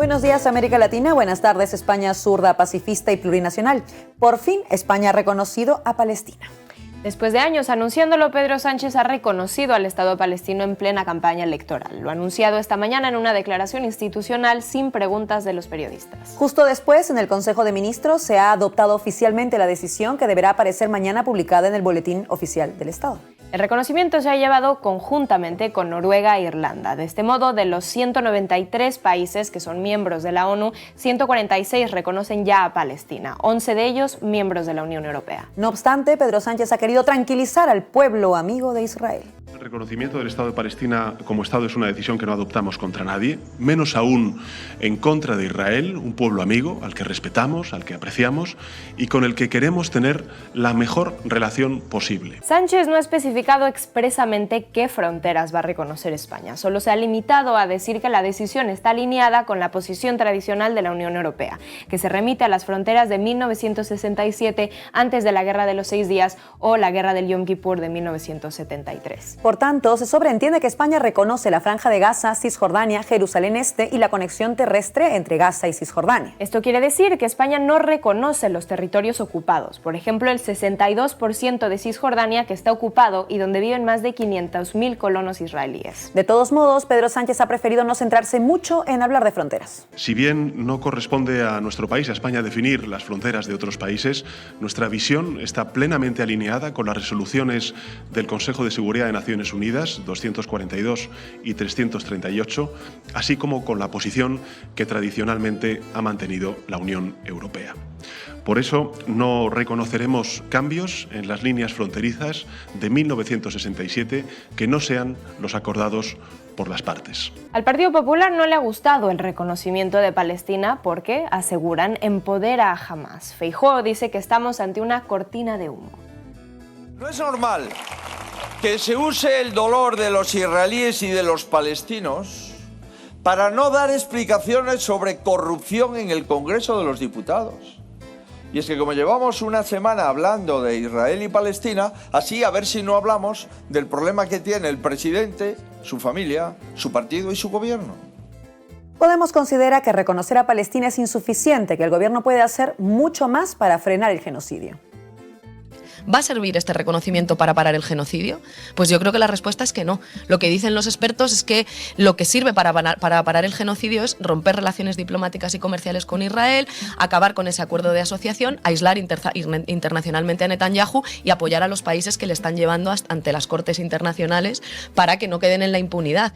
Buenos días, América Latina. Buenas tardes, España zurda, pacifista y plurinacional. Por fin, España ha reconocido a Palestina. Después de años anunciándolo, Pedro Sánchez ha reconocido al Estado palestino en plena campaña electoral. Lo ha anunciado esta mañana en una declaración institucional sin preguntas de los periodistas. Justo después, en el Consejo de Ministros, se ha adoptado oficialmente la decisión que deberá aparecer mañana publicada en el Boletín Oficial del Estado. El reconocimiento se ha llevado conjuntamente con Noruega e Irlanda. De este modo, de los 193 países que son miembros de la ONU, 146 reconocen ya a Palestina, 11 de ellos miembros de la Unión Europea. No obstante, Pedro Sánchez ha querido tranquilizar al pueblo amigo de Israel. El reconocimiento del Estado de Palestina como Estado es una decisión que no adoptamos contra nadie, menos aún en contra de Israel, un pueblo amigo al que respetamos, al que apreciamos y con el que queremos tener la mejor relación posible. Sánchez no ha especificado expresamente qué fronteras va a reconocer España, solo se ha limitado a decir que la decisión está alineada con la posición tradicional de la Unión Europea, que se remite a las fronteras de 1967, antes de la Guerra de los 6 días o la Guerra del Yom Kippur de 1973. Por tanto, se sobreentiende que España reconoce la Franja de Gaza, Cisjordania, Jerusalén Este y la conexión terrestre entre Gaza y Cisjordania. Esto quiere decir que España no reconoce los territorios ocupados, por ejemplo el 62% de Cisjordania que está ocupado y donde viven más de 500.000 colonos israelíes. De todos modos, Pedro Sánchez ha preferido no centrarse mucho en hablar de fronteras. Si bien no corresponde a nuestro país, a España, definir las fronteras de otros países, nuestra visión está plenamente alineada con las resoluciones del Consejo de Seguridad de Naciones Unidas 242 y 338, así como con la posición que tradicionalmente ha mantenido la Unión Europea. Por eso no reconoceremos cambios en las líneas fronterizas de 1967 que no sean los acordados por las partes. Al Partido Popular no le ha gustado el reconocimiento de Palestina porque, aseguran, empodera a Hamás. Feijóo dice que estamos ante una cortina de humo. No es normal que se use el dolor de los israelíes y de los palestinos para no dar explicaciones sobre corrupción en el Congreso de los Diputados. Y es que como llevamos una semana hablando de Israel y Palestina, así a ver si no hablamos del problema que tiene el presidente, su familia, su partido y su gobierno. Podemos considerar que reconocer a Palestina es insuficiente, que el gobierno puede hacer mucho más para frenar el genocidio. ¿Va a servir este reconocimiento para parar el genocidio? Pues yo creo que la respuesta es que no. Lo que dicen los expertos es que lo que sirve para parar el genocidio es romper relaciones diplomáticas y comerciales con Israel, acabar con ese acuerdo de asociación, aislar internacionalmente a Netanyahu y apoyar a los países que le están llevando ante las cortes internacionales para que no queden en la impunidad.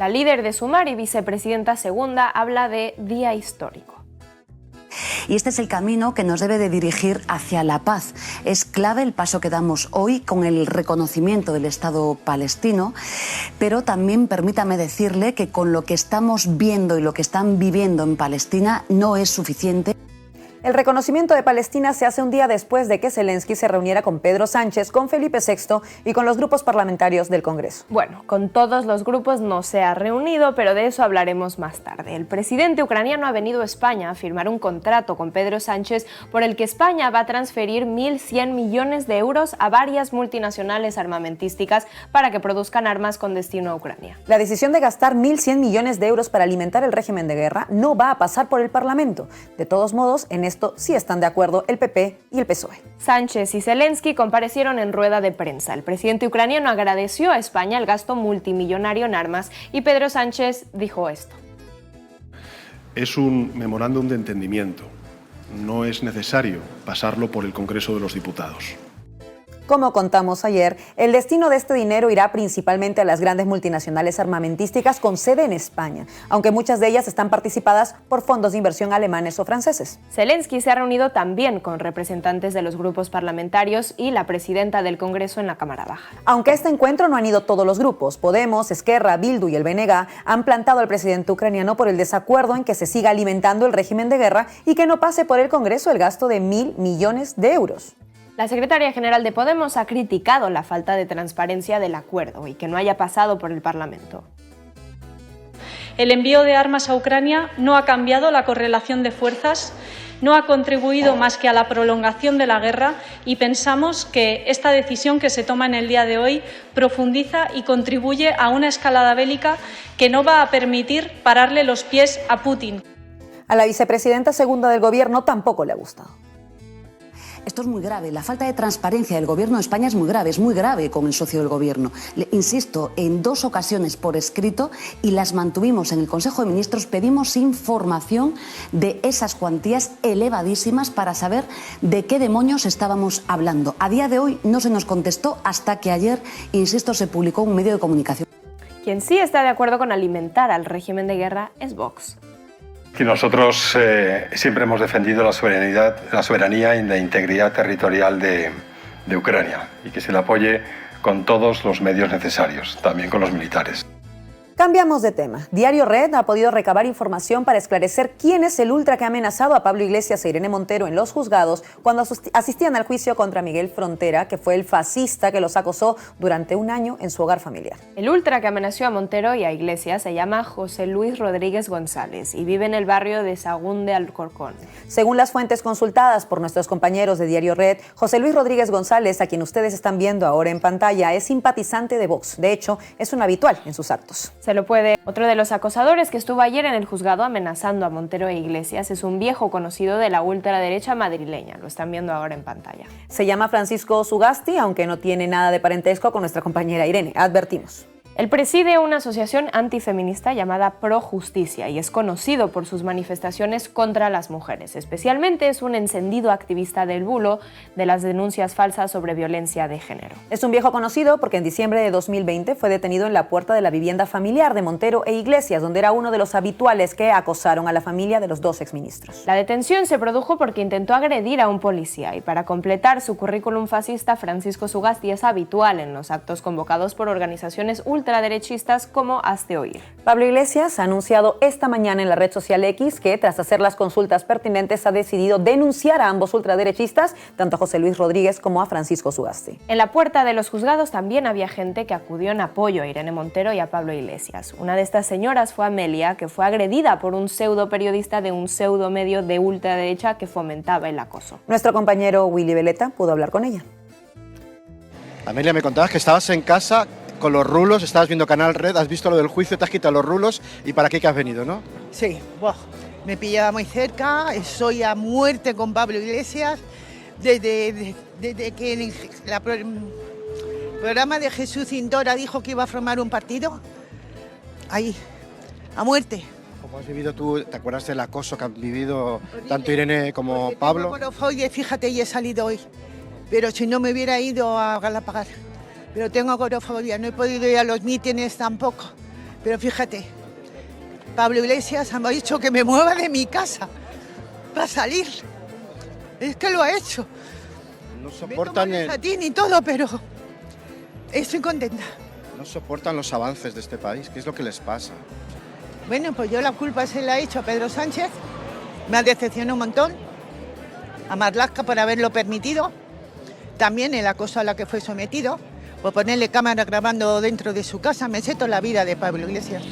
La líder de Sumar y vicepresidenta segunda habla de día histórico. Y este es el camino que nos debe de dirigir hacia la paz. Es clave el paso que damos hoy con el reconocimiento del Estado palestino, pero también permítame decirle que con lo que estamos viendo y lo que están viviendo en Palestina no es suficiente. El reconocimiento de Palestina se hace un día después de que Zelensky se reuniera con Pedro Sánchez, con Felipe VI y con los grupos parlamentarios del Congreso. Bueno, con todos los grupos no se ha reunido, pero de eso hablaremos más tarde. El presidente ucraniano ha venido a España a firmar un contrato con Pedro Sánchez por el que España va a transferir 1.100 millones de euros a varias multinacionales armamentísticas para que produzcan armas con destino a Ucrania. La decisión de gastar 1.100 millones de euros para alimentar el régimen de guerra no va a pasar por el Parlamento. De todos modos, en esto sí están de acuerdo el PP y el PSOE. Sánchez y Zelensky comparecieron en rueda de prensa. El presidente ucraniano agradeció a España el gasto multimillonario en armas y Pedro Sánchez dijo esto. Es un memorándum de entendimiento. No es necesario pasarlo por el Congreso de los Diputados. Como contamos ayer, el destino de este dinero irá principalmente a las grandes multinacionales armamentísticas con sede en España, aunque muchas de ellas están participadas por fondos de inversión alemanes o franceses. Zelensky se ha reunido también con representantes de los grupos parlamentarios y la presidenta del Congreso en la Cámara Baja. Aunque a este encuentro no han ido todos los grupos, Podemos, Esquerra, Bildu y el BNG han plantado al presidente ucraniano por el desacuerdo en que se siga alimentando el régimen de guerra y que no pase por el Congreso el gasto de 1.000 millones de euros. La secretaria general de Podemos ha criticado la falta de transparencia del acuerdo y que no haya pasado por el Parlamento. El envío de armas a Ucrania no ha cambiado la correlación de fuerzas, no ha contribuido más que a la prolongación de la guerra y pensamos que esta decisión que se toma en el día de hoy profundiza y contribuye a una escalada bélica que no va a permitir pararle los pies a Putin. A la vicepresidenta segunda del gobierno tampoco le ha gustado. Esto es muy grave. La falta de transparencia del Gobierno de España es muy grave con el socio del Gobierno. Le insisto, en 2 ocasiones por escrito y las mantuvimos en el Consejo de Ministros, pedimos información de esas cuantías elevadísimas para saber de qué demonios estábamos hablando. A día de hoy no se nos contestó hasta que ayer, insisto, se publicó un medio de comunicación. Quien sí está de acuerdo con alimentar al régimen de guerra es Vox. Y nosotros siempre hemos defendido la soberanía y la integridad territorial de Ucrania y que se le apoye con todos los medios necesarios, también con los militares. Cambiamos de tema. Diario Red ha podido recabar información para esclarecer quién es el ultra que ha amenazado a Pablo Iglesias e Irene Montero en los juzgados cuando asistían al juicio contra Miguel Frontera, que fue el fascista que los acosó durante un año en su hogar familiar. El ultra que amenazó a Montero y a Iglesias se llama José Luis Rodríguez González y vive en el barrio de Sahagún de Alcorcón. Según las fuentes consultadas por nuestros compañeros de Diario Red, José Luis Rodríguez González, a quien ustedes están viendo ahora en pantalla, es simpatizante de Vox. De hecho, es un habitual en sus actos. Se lo puede. Otro de los acosadores que estuvo ayer en el juzgado amenazando a Montero e Iglesias es un viejo conocido de la ultraderecha madrileña. Lo están viendo ahora en pantalla. Se llama Francisco Sugasti, aunque no tiene nada de parentesco con nuestra compañera Irene. Advertimos. Él preside una asociación antifeminista llamada Pro Justicia y es conocido por sus manifestaciones contra las mujeres. Especialmente es un encendido activista del bulo de las denuncias falsas sobre violencia de género. Es un viejo conocido porque en diciembre de 2020 fue detenido en la puerta de la vivienda familiar de Montero e Iglesias, donde era uno de los habituales que acosaron a la familia de los 2 exministros. La detención se produjo porque intentó agredir a un policía y para completar su currículum fascista, Francisco Sugasti es habitual en los actos convocados por organizaciones ultraderechistas como Hazte Oír. Pablo Iglesias ha anunciado esta mañana en la red social X que, tras hacer las consultas pertinentes, ha decidido denunciar a ambos ultraderechistas, tanto a José Luis Rodríguez como a Francisco Sugasti. En la puerta de los juzgados también había gente que acudió en apoyo a Irene Montero y a Pablo Iglesias. Una de estas señoras fue Amelia, que fue agredida por un pseudo periodista de un pseudo medio de ultraderecha que fomentaba el acoso. Nuestro compañero Willy Veleta pudo hablar con ella. Amelia, me contabas que estabas en casa con los rulos, estabas viendo Canal Red, has visto lo del juicio, te has quitado los rulos y para qué que has venido, ¿no? Sí, me pillaba muy cerca, soy a muerte con Pablo Iglesias, desde que en el programa de Jesús Cindora dijo que iba a formar un partido, ahí, a muerte. ¿Cómo has vivido tú, te acuerdas del acoso que han vivido tanto Irene como Pablo? Oye, fíjate, y he salido hoy, pero si no me hubiera ido a Galapagar. Pero tengo agorafobia, no he podido ir a los mítines tampoco. Pero fíjate, Pablo Iglesias me ha dicho que me mueva de mi casa para salir. Es que lo ha hecho. No soportan el satín y todo, pero estoy contenta. No soportan los avances de este país. ¿Qué es lo que les pasa? Bueno, pues yo la culpa se la he hecho a Pedro Sánchez. Me ha decepcionado un montón. A Marlaska por haberlo permitido. También el acoso a la que fue sometido. Por ponerle cámara grabando dentro de su casa. Me sé toda la vida de Pablo Iglesias,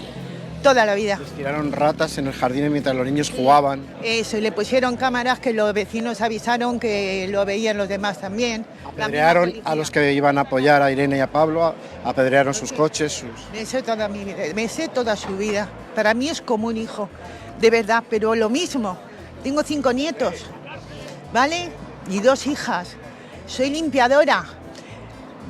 toda la vida. Les tiraron ratas en el jardín mientras los niños jugaban. Eso, y le pusieron cámaras que los vecinos avisaron que lo veían los demás también. Apedrearon a los que iban a apoyar a Irene y a Pablo, apedrearon sus coches. Me sé toda mi vida, me sé toda su vida. Para mí es como un hijo, de verdad, pero lo mismo. Tengo 5 nietos, ¿vale? Y 2 hijas. Soy limpiadora.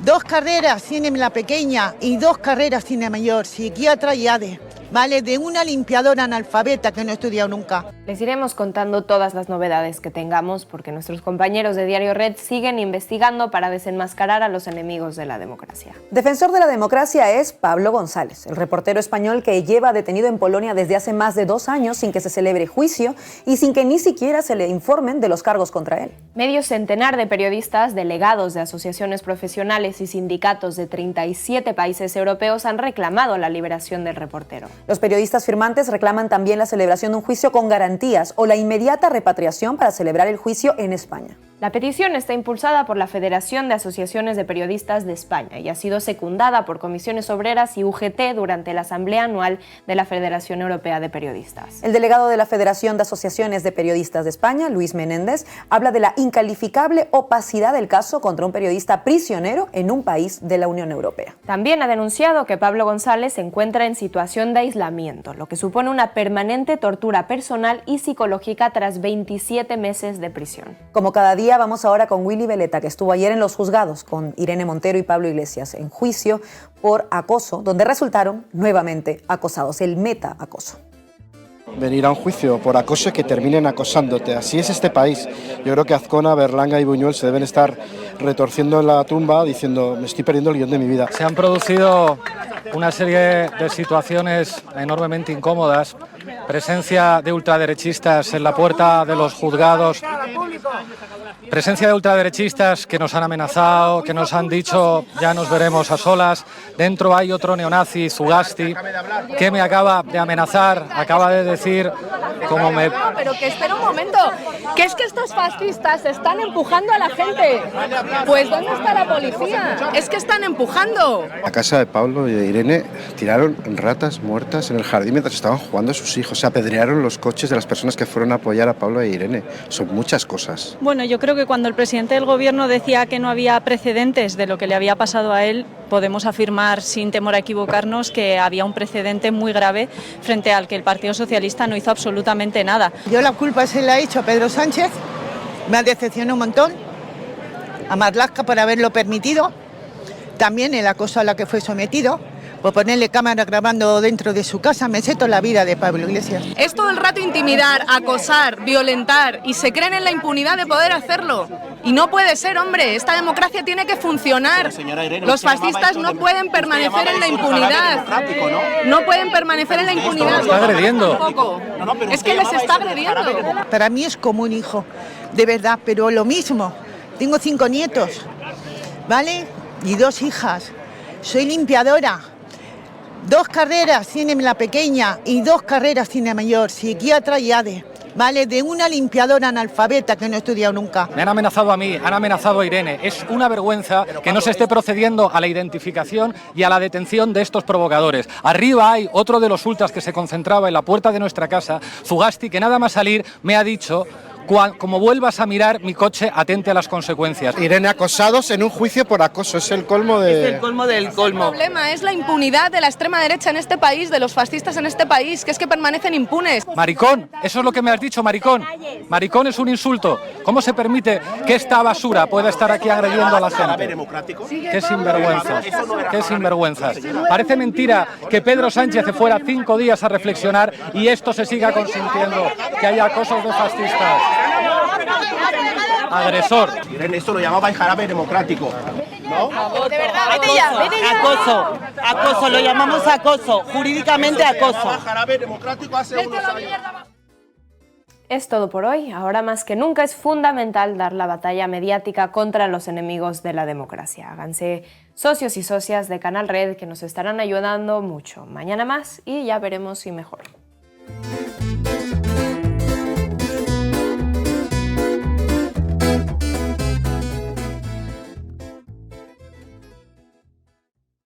2 carreras tiene la pequeña y 2 carreras tiene mayor, psiquiatra y ADE, ¿vale? De una limpiadora analfabeta que no he estudiado nunca. Les iremos contando todas las novedades que tengamos porque nuestros compañeros de Diario Red siguen investigando para desenmascarar a los enemigos de la democracia. Defensor de la democracia es Pablo González, el reportero español que lleva detenido en Polonia desde hace más de 2 años sin que se celebre juicio y sin que ni siquiera se le informen de los cargos contra él. Medio centenar de periodistas, delegados de asociaciones profesionales y sindicatos de 37 países europeos han reclamado la liberación del reportero. Los periodistas firmantes reclaman también la celebración de un juicio con garantías o la inmediata repatriación para celebrar el juicio en España. La petición está impulsada por la Federación de Asociaciones de Periodistas de España y ha sido secundada por Comisiones Obreras y UGT durante la Asamblea Anual de la Federación Europea de Periodistas. El delegado de la Federación de Asociaciones de Periodistas de España, Luis Menéndez, habla de la incalificable opacidad del caso contra un periodista prisionero en un país de la Unión Europea. También ha denunciado que Pablo González se encuentra en situación de aislamiento, lo que supone una permanente tortura personal y psicológica tras 27 meses de prisión. Como cada día, vamos ahora con Willy Veleta, que estuvo ayer en los juzgados con Irene Montero y Pablo Iglesias en juicio por acoso, donde resultaron nuevamente acosados, el meta-acoso. Venir a un juicio por acoso y que terminen acosándote. Así es este país. Yo creo que Azcona, Berlanga y Buñuel se deben estar retorciendo en la tumba diciendo me estoy perdiendo el guión de mi vida. Se han producido una serie de situaciones enormemente incómodas. Presencia de ultraderechistas en la puerta de los juzgados. Presencia de ultraderechistas que nos han amenazado, que nos han dicho ya nos veremos a solas. Dentro hay otro neonazi, Zugasti, que me acaba de amenazar, acaba de decir cómo me... Pero que espera un momento, que es que estos fascistas están empujando a la gente. Pues ¿dónde está la policía? Es que están empujando. A casa de Pablo y de Irene tiraron ratas muertas en el jardín mientras estaban jugando a sus hijos. Se apedrearon los coches de las personas que fueron a apoyar a Pablo e Irene. Son muchas cosas. Bueno, yo creo que cuando el presidente del Gobierno decía que no había precedentes de lo que le había pasado a él, podemos afirmar sin temor a equivocarnos que había un precedente muy grave frente al que el Partido Socialista no hizo absolutamente nada. Yo la culpa se la he hecho a Pedro Sánchez, me ha decepcionado un montón, a Marlaska por haberlo permitido, también el acoso a la que fue sometido, por ponerle cámara grabando dentro de su casa. Me sé toda la vida de Pablo Iglesias. Es todo el rato intimidar, acosar, violentar y se creen en la impunidad de poder hacerlo. Y no puede ser, hombre, esta democracia tiene que funcionar. Los fascistas no pueden permanecer en la impunidad. No pueden permanecer en la impunidad. Está agrediendo. Es que les está agrediendo. Para mí es como un hijo, de verdad, pero lo mismo. Tengo 5 nietos, ¿vale? Y 2 hijas. Soy limpiadora. 2 carreras tiene la pequeña y 2 carreras tiene la mayor, psiquiatra y ADE, ¿vale? De una limpiadora analfabeta que no he estudiado nunca. Me han amenazado a mí, han amenazado a Irene. Es una vergüenza que no se esté procediendo a la identificación y a la detención de estos provocadores. Arriba hay otro de los ultras que se concentraba en la puerta de nuestra casa, Zugasti, que nada más salir me ha dicho... Como vuelvas a mirar mi coche, atente a las consecuencias. Irene, acosados en un juicio por acoso, es el colmo de... Es el colmo del colmo. El problema es la impunidad de la extrema derecha en este país, de los fascistas en este país, que es que permanecen impunes. Maricón, eso es lo que me has dicho, maricón. Maricón es un insulto. ¿Cómo se permite que esta basura pueda estar aquí agrediendo a la gente? Qué sinvergüenzas, qué sinvergüenzas. Parece mentira que Pedro Sánchez se fuera 5 días a reflexionar y esto se siga consintiendo, que haya acosos de fascistas. Agresor. Irene, esto lo llamaba el jarabe democrático, ¿no? De verdad, vete ya. Acoso, lo llamamos acoso, jurídicamente acoso. Jarabe democrático hace unos años. Es todo por hoy. Ahora más que nunca es fundamental dar la batalla mediática contra los enemigos de la democracia. Háganse socios y socias de Canal Red que nos estarán ayudando mucho. Mañana más y ya veremos si mejor.